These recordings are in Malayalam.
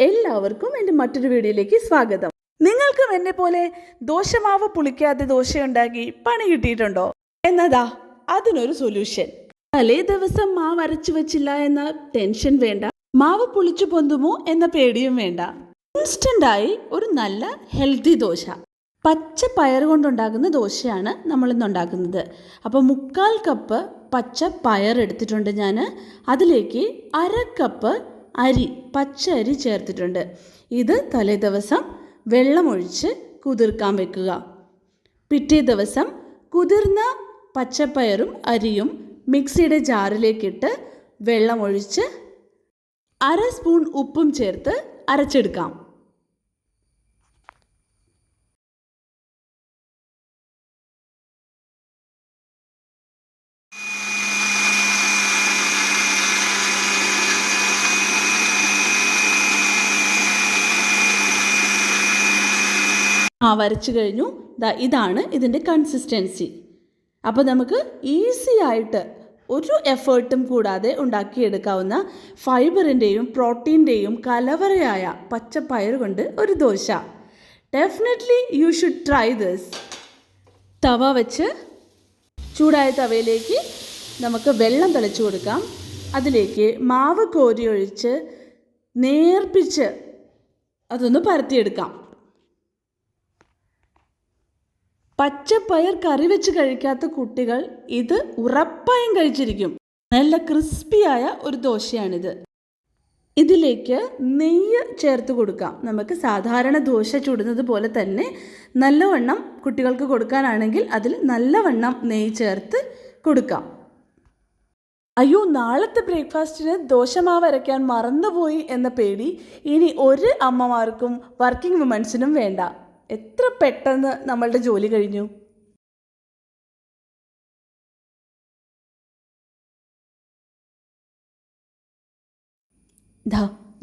എല്ലാവർക്കും എൻ്റെ മറ്റൊരു വീഡിയോയിലേക്ക് സ്വാഗതം. നിങ്ങൾക്കും എന്നെ പോലെ ദോശമാവ് പുളിക്കാതെ ദോശയുണ്ടാക്കി പണി കിട്ടിയിട്ടുണ്ടോ എന്നതാ അതിനൊരു സൊല്യൂഷൻ. തലേ ദിവസം മാവ് അരച്ചു വെച്ചില്ല എന്ന ടെൻഷൻ വേണ്ട, മാവ് പുളിച്ചു പൊന്തുമോ എന്ന പേടിയും വേണ്ട. ഇൻസ്റ്റൻ്റായി ഒരു നല്ല ഹെൽത്തി ദോശ, പച്ച പയർ കൊണ്ടുണ്ടാക്കുന്ന ദോശയാണ് നമ്മളിന്ന് ഉണ്ടാക്കുന്നത്. അപ്പോൾ 1/4 കപ്പ് പച്ച പയർ എടുത്തിട്ടുണ്ട് ഞാൻ. അതിലേക്ക് 1/2 കപ്പ് അരി, പച്ച അരി ചേർത്തിട്ടുണ്ട്. ഇത് തലേ ദിവസം വെള്ളമൊഴിച്ച് കുതിർക്കാൻ വെക്കുക. പിറ്റേ ദിവസം കുതിർന്ന പച്ചപ്പയറും അരിയും മിക്സിയുടെ ജാറിലേക്കിട്ട് വെള്ളമൊഴിച്ച് 1/2 സ്പൂൺ ഉപ്പും ചേർത്ത് അരച്ചെടുക്കാം. വരച്ചു കഴിഞ്ഞു. ഇതാണ് ഇതിൻ്റെ കൺസിസ്റ്റൻസി. അപ്പോൾ നമുക്ക് ഈസി ആയിട്ട് ഒരു എഫേർട്ടും കൂടാതെ ഉണ്ടാക്കിയെടുക്കാവുന്ന ഫൈബറിൻ്റെയും പ്രോട്ടീൻ്റെയും കലവറയായ പച്ചപ്പയർ കൊണ്ട് ഒരു dosa. Definitely you should try this. തവ വെച്ച് ചൂടായ തവയിലേക്ക് നമുക്ക് വെള്ളം തളിച്ചു കൊടുക്കാം. അതിലേക്ക് മാവ് കോരി ഒഴിച്ച് നേർപ്പിച്ച് അതൊന്ന് പരത്തിയെടുക്കാം. പച്ചപ്പയർ കറി വെച്ച് കഴിക്കാത്ത കുട്ടികൾ ഇത് ഉറപ്പായും കഴിച്ചിരിക്കും. നല്ല ക്രിസ്പിയായ ഒരു ദോശയാണിത്. ഇതിലേക്ക് നെയ്യ് ചേർത്ത് കൊടുക്കാം. നമുക്ക് സാധാരണ ദോശ ചുടുന്നത് പോലെ തന്നെ നല്ലവണ്ണം കുട്ടികൾക്ക് കൊടുക്കാനാണെങ്കിൽ അതിൽ നല്ലവണ്ണം നെയ്യ് ചേർത്ത് കൊടുക്കാം. അയ്യോ, നാളത്തെ ബ്രേക്ക്ഫാസ്റ്റിന് ദോശമാവ് അരയ്ക്കാൻ മറന്നുപോയി എന്ന പേടി ഇനി ഒരു അമ്മമാർക്കും വർക്കിംഗ് വുമൻസിനും വേണ്ട. എത്ര പെട്ടെന്ന് നമ്മളുടെ ജോലി കഴിഞ്ഞു.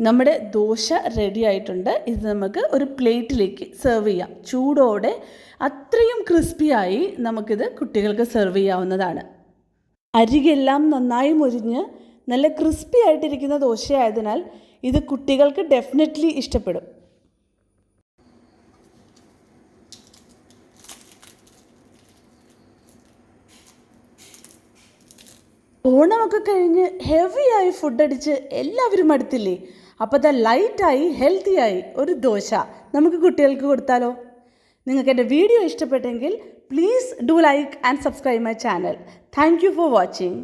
നമ്മുടെ ദോശ റെഡി ആയിട്ടുണ്ട്. ഇത് നമുക്ക് ഒരു പ്ലേറ്റിലേക്ക് സെർവ് ചെയ്യാം. ചൂടോടെ അത്രയും ക്രിസ്പിയായി നമുക്കിത് കുട്ടികൾക്ക് സെർവ് ചെയ്യാവുന്നതാണ്. അരികെല്ലാം നന്നായി മുരിഞ്ഞ് നല്ല ക്രിസ്പി ആയിട്ടിരിക്കുന്ന ദോശയായതിനാൽ ഇത് കുട്ടികൾക്ക് ഡെഫിനറ്റ്ലി ഇഷ്ടപ്പെടും. ഓണമൊക്കെ കഴിഞ്ഞ് ഹെവിയായി ഫുഡ് അടിച്ച് എല്ലാവരും മടുത്തില്ലേ? അപ്പോൾ ലൈറ്റായി ഹെൽത്തിയായി ഒരു ദോശ നമുക്ക് കുട്ടികൾക്ക് കൊടുത്താലോ? നിങ്ങൾക്ക് എൻ്റെ വീഡിയോ ഇഷ്ടപ്പെട്ടെങ്കിൽ please do like and subscribe my channel. Thank you for watching.